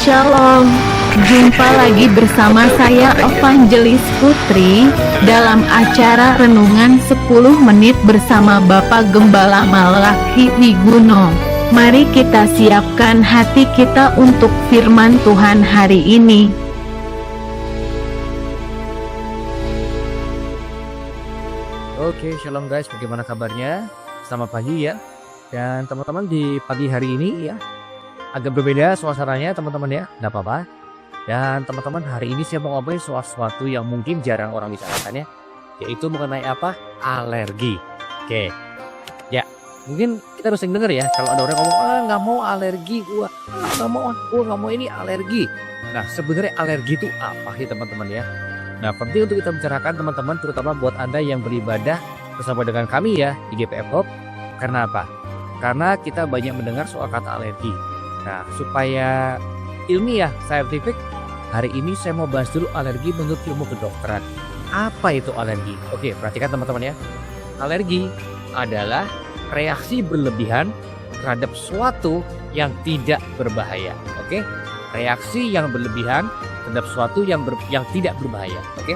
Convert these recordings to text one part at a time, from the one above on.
Shalom, jumpa lagi bersama saya Evangelis Putri dalam acara Renungan 10 Menit bersama Bapak Gembala Malaki Wiguno. Mari kita siapkan hati kita untuk firman Tuhan hari ini. Oke, shalom guys, bagaimana kabarnya? Selamat pagi ya. Dan teman-teman di pagi hari ini ya, agak berbeda suasananya teman-teman ya, nggak apa-apa. Dan teman-teman hari ini saya mau ngomongin sesuatu yang mungkin jarang orang bicarakan ya, yaitu mengenai apa? Alergi. Oke, ya mungkin kita harus denger ya, kalau ada orang ngomong, nggak mau alergi, gua nggak mau ini alergi. Nah sebenarnya alergi itu apa sih teman-teman ya? Nah penting untuk kita bicarakan teman-teman, terutama buat Anda yang beribadah bersama dengan kami ya di GPF Hope. Karena apa? Karena kita banyak mendengar soal kata alergi. Nah, supaya ilmiah, scientific, hari ini saya mau bahas dulu alergi menurut ilmu kedokteran. Apa itu alergi? Oke, perhatikan teman-teman ya. Alergi adalah reaksi berlebihan terhadap sesuatu yang tidak berbahaya. Oke? Reaksi yang berlebihan terhadap sesuatu yang tidak berbahaya. Oke?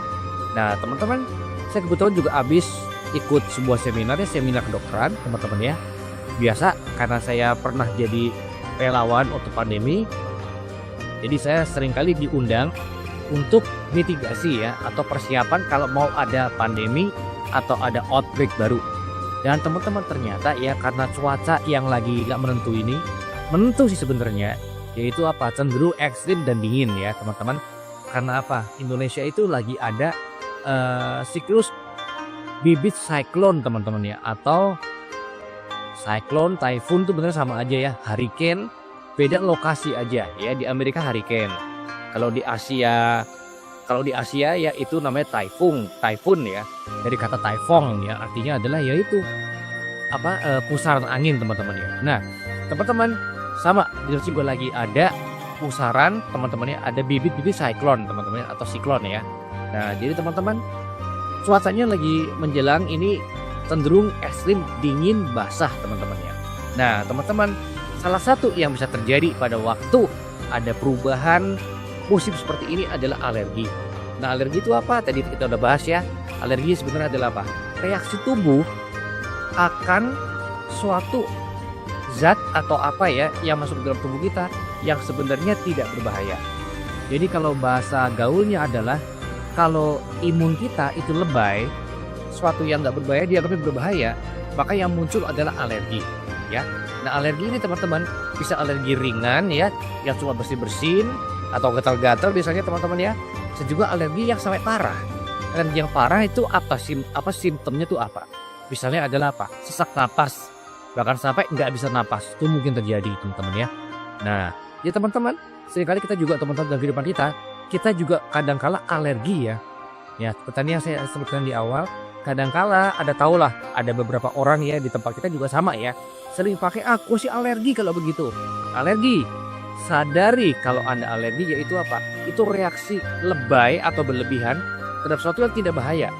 Nah, teman-teman, saya kebetulan juga habis ikut sebuah seminar kedokteran, teman-teman ya. Biasa karena saya pernah jadi relawan waktu pandemi, jadi saya seringkali diundang untuk mitigasi ya, atau persiapan kalau mau ada pandemi atau ada outbreak baru. Dan teman-teman ternyata ya, karena cuaca yang lagi gak menentu ini, menentu sih sebenarnya, yaitu apa, cenderung ekstrim dan dingin ya teman-teman. Karena apa, Indonesia itu lagi ada siklus bibit siklon teman-teman ya, atau cyclone, typhoon itu bener sama aja ya. Hurricane beda lokasi aja ya. Di Amerika hurricane, kalau di Asia ya itu namanya typhoon ya, dari kata typhoon ya, artinya adalah yaitu pusaran angin teman-teman ya. Nah teman-teman, sama di sini gue lagi ada pusaran teman-teman ya, ada bibit-bibit cyclone teman-teman atau siklon ya. Nah jadi teman-teman, cuacanya lagi menjelang ini cenderung ekstrim, dingin, basah teman-teman ya. Nah teman-teman, salah satu yang bisa terjadi pada waktu ada perubahan musim seperti ini adalah alergi. Nah alergi itu apa? Tadi kita udah bahas ya. Alergi sebenarnya adalah apa? Reaksi tubuh akan suatu zat atau apa ya yang masuk ke dalam tubuh kita yang sebenarnya tidak berbahaya. Jadi kalau bahasa gaulnya adalah, kalau imun kita itu lebay, sesuatu yang nggak berbahaya dianggapnya berbahaya, maka yang muncul adalah alergi ya. Nah alergi ini teman-teman bisa alergi ringan ya, yang cuma bersin-bersin atau gatal-gatal biasanya teman-teman ya. Bisa juga alergi yang sampai parah. Alergi yang parah itu apa simptomnya tuh apa? Misalnya adalah apa? Sesak napas, bahkan sampai nggak bisa napas, itu mungkin terjadi teman-teman ya. Nah ya teman-teman, seringkali kita juga teman-teman dalam kehidupan kita juga kadangkala alergi ya. Ya seperti yang saya sebutkan di awal, kadangkala ada beberapa orang ya di tempat kita juga sama ya, sering pakai aku sih alergi kalau begitu. Alergi, sadari kalau Anda alergi yaitu apa? Itu reaksi lebay atau berlebihan terhadap sesuatu yang tidak bahaya.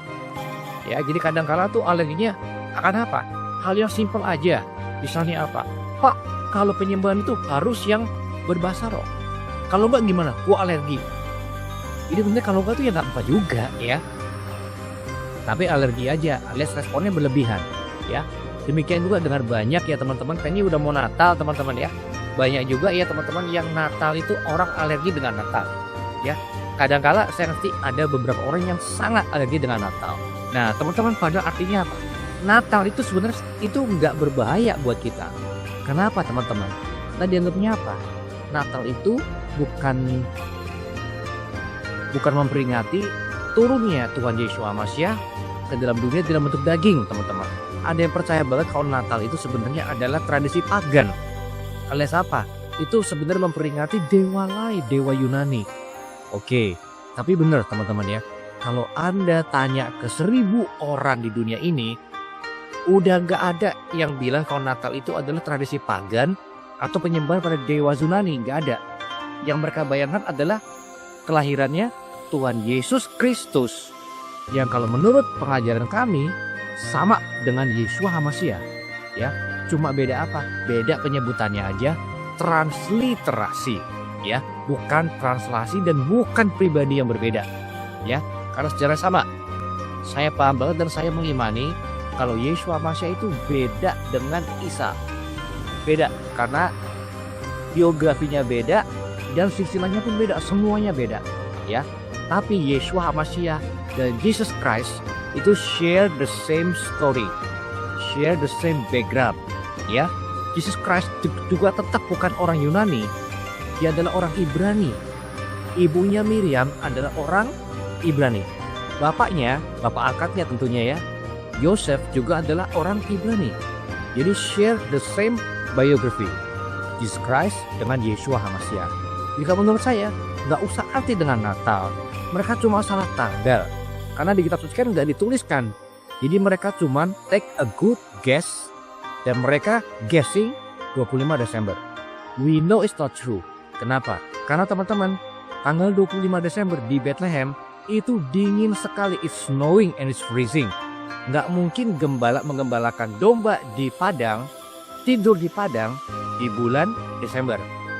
Ya, jadi kadangkala tuh alerginya akan apa? Hal yang simpel aja. Misalnya apa? Pak, kalau penyembahan itu harus yang berbahasa roh. Kalau enggak gimana? Gua alergi. Jadi bener kalau enggak tuh ya nggak apa juga ya. Tapi alergi aja, alias responnya berlebihan ya. Demikian juga dengan banyak ya teman-teman, ini udah mau Natal teman-teman ya. Banyak juga ya teman-teman yang Natal itu orang alergi dengan Natal ya. Kadangkala saya ngerti ada beberapa orang yang sangat alergi dengan Natal. Nah teman-teman, pada artinya apa? Natal itu sebenarnya itu nggak berbahaya buat kita. Kenapa teman-teman? Nah dianggapnya apa? Natal itu bukan memperingati turunnya Tuhan Yesus Hamasiah ke dalam dunia dalam bentuk daging teman-teman. Ada yang percaya banget kalau Natal itu sebenarnya adalah tradisi pagan. Alias apa? Itu sebenarnya memperingati dewa lain, dewa Yunani. Oke, tapi benar teman-teman ya, kalau Anda tanya ke 1000 orang di dunia ini, udah gak ada yang bilang kalau Natal itu adalah tradisi pagan atau penyembahan pada dewa Yunani. Gak ada. Yang mereka bayangkan adalah kelahirannya Tuhan Yesus Kristus, yang kalau menurut pengajaran kami sama dengan Yeshua Hamasiah ya. Cuma beda apa? Beda penyebutannya aja. transliterasi, ya, bukan translasi dan bukan pribadi yang berbeda, ya. Karena sejarah sama. Saya paham banget dan saya mengimani kalau Yeshua Masya itu beda dengan Isa. Beda karena biografinya beda dan silsilahnya pun beda, semuanya beda, ya. Tapi Yeshua Masya dan Jesus Christ itu share the same story, share the same background, ya. Jesus Christ juga tetap bukan orang Yunani, dia adalah orang Ibrani. Ibunya Miriam adalah orang Ibrani. Bapaknya, bapak angkatnya tentunya ya, Yosef juga adalah orang Ibrani. Jadi share the same biography, Jesus Christ dengan Yeshua HaMashiach. Jika menurut saya, nggak usah arti dengan Natal. Mereka cuma salah tanggal. Karena di kitab suci kan nggak dituliskan. Jadi mereka cuma take a good guess dan mereka guessing 25 Desember. We know it's not true. Kenapa? Karena teman-teman, tanggal 25 Desember di Bethlehem itu dingin sekali. It's snowing and it's freezing. Nggak mungkin gembala menggembalakan domba di padang, tidur di padang di bulan Desember.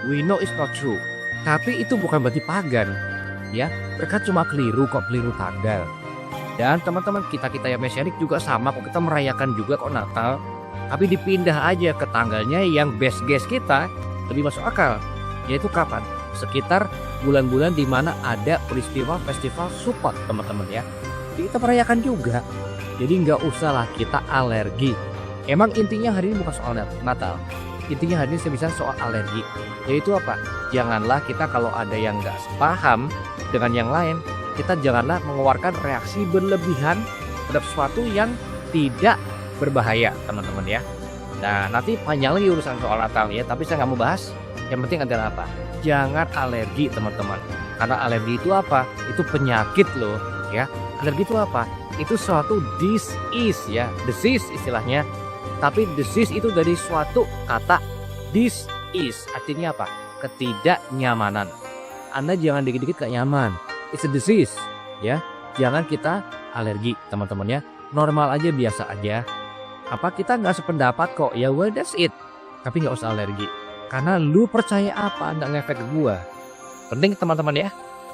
We know it's not true. Tapi itu bukan berarti pagan. Ya, mereka cuma keliru tanggal. Dan teman-teman kita yang mesianik juga sama kok, kita merayakan juga kok Natal. Tapi dipindah aja ke tanggalnya yang best guess kita lebih masuk akal. Yaitu kapan? Sekitar bulan-bulan di mana ada peristiwa festival Sukkot teman-teman ya. Jadi kita merayakan juga. Jadi nggak usah lah kita alergi. Emang intinya hari ini bukan soal Natal. Intinya hari ini bisa soal alergi. Yaitu apa? Janganlah kita kalau ada yang nggak sepaham dengan yang lain, kita janganlah mengeluarkan reaksi berlebihan terhadap sesuatu yang tidak berbahaya teman-teman ya. Nah nanti panjang lagi urusan soal Natal ya, tapi saya nggak mau bahas. Yang penting adalah apa? Jangan alergi teman-teman. Karena alergi itu apa? Itu penyakit loh ya. Alergi itu apa? Itu suatu disease ya, disease istilahnya. Tapi disease itu dari suatu kata disease, artinya apa? Ketidaknyamanan. Anda jangan dikit-dikit gak nyaman. It's a disease ya. Jangan kita alergi teman-teman ya. Normal aja, biasa aja. Apa kita nggak sependapat kok? Ya well that's it. Tapi nggak usah alergi. Karena lu percaya apa nggak ngefek ke gua. Penting teman-teman ya.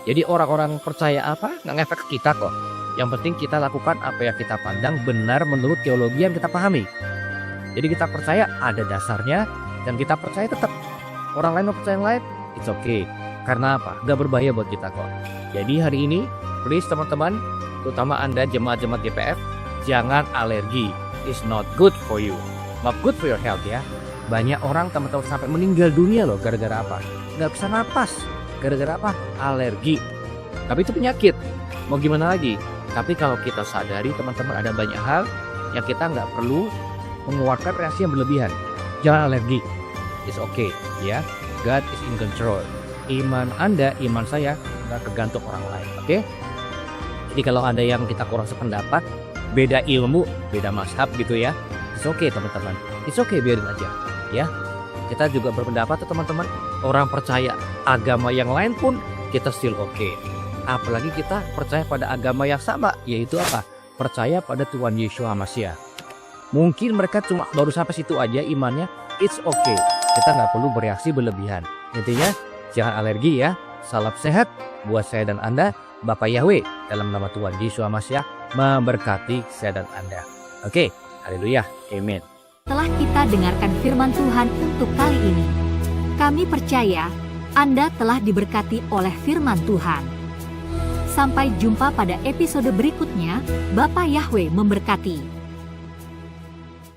Jadi orang-orang percaya apa nggak ngefek ke kita kok. Yang penting kita lakukan apa yang kita pandang benar menurut teologi yang kita pahami. Jadi kita percaya ada dasarnya dan kita percaya tetap. Orang lain mau percaya yang lain, it's okay. Karena apa? Nggak berbahaya buat kita kok. Jadi hari ini, please teman-teman, terutama Anda jemaat-jemaat GPF, jangan alergi. It's not good for you. Not good for your health ya. Banyak orang teman-teman sampai meninggal dunia loh gara-gara apa? Nggak bisa napas. Gara-gara apa? Alergi. Tapi itu penyakit. Mau gimana lagi? Tapi kalau kita sadari teman-teman ada banyak hal yang kita nggak perlu mengeluarkan reaksi yang berlebihan. Jangan alergi. It's okay ya. God is in control. Iman Anda, iman saya nggak tergantung orang lain. Oke? Jadi kalau ada yang kita kurang sependapat, beda ilmu, beda mazhab gitu ya, it's okay teman-teman. It's okay, biarin aja ya. Kita juga berpendapat teman-teman, orang percaya agama yang lain pun kita still okay. Apalagi kita percaya pada agama yang sama, yaitu apa? Percaya pada Tuhan Yeshua HaMashiach. Mungkin mereka cuma baru sampai situ aja imannya, it's okay. Kita nggak perlu bereaksi berlebihan. Intinya jangan alergi ya. Salam sehat buat saya dan Anda. Bapak Yahweh dalam nama Tuhan Yeshua HaMashiach memberkati saya dan Anda. Oke, haleluya, amin. Setelah kita dengarkan firman Tuhan untuk kali ini, kami percaya Anda telah diberkati oleh firman Tuhan. Sampai jumpa pada episode berikutnya. Bapak Yahweh memberkati.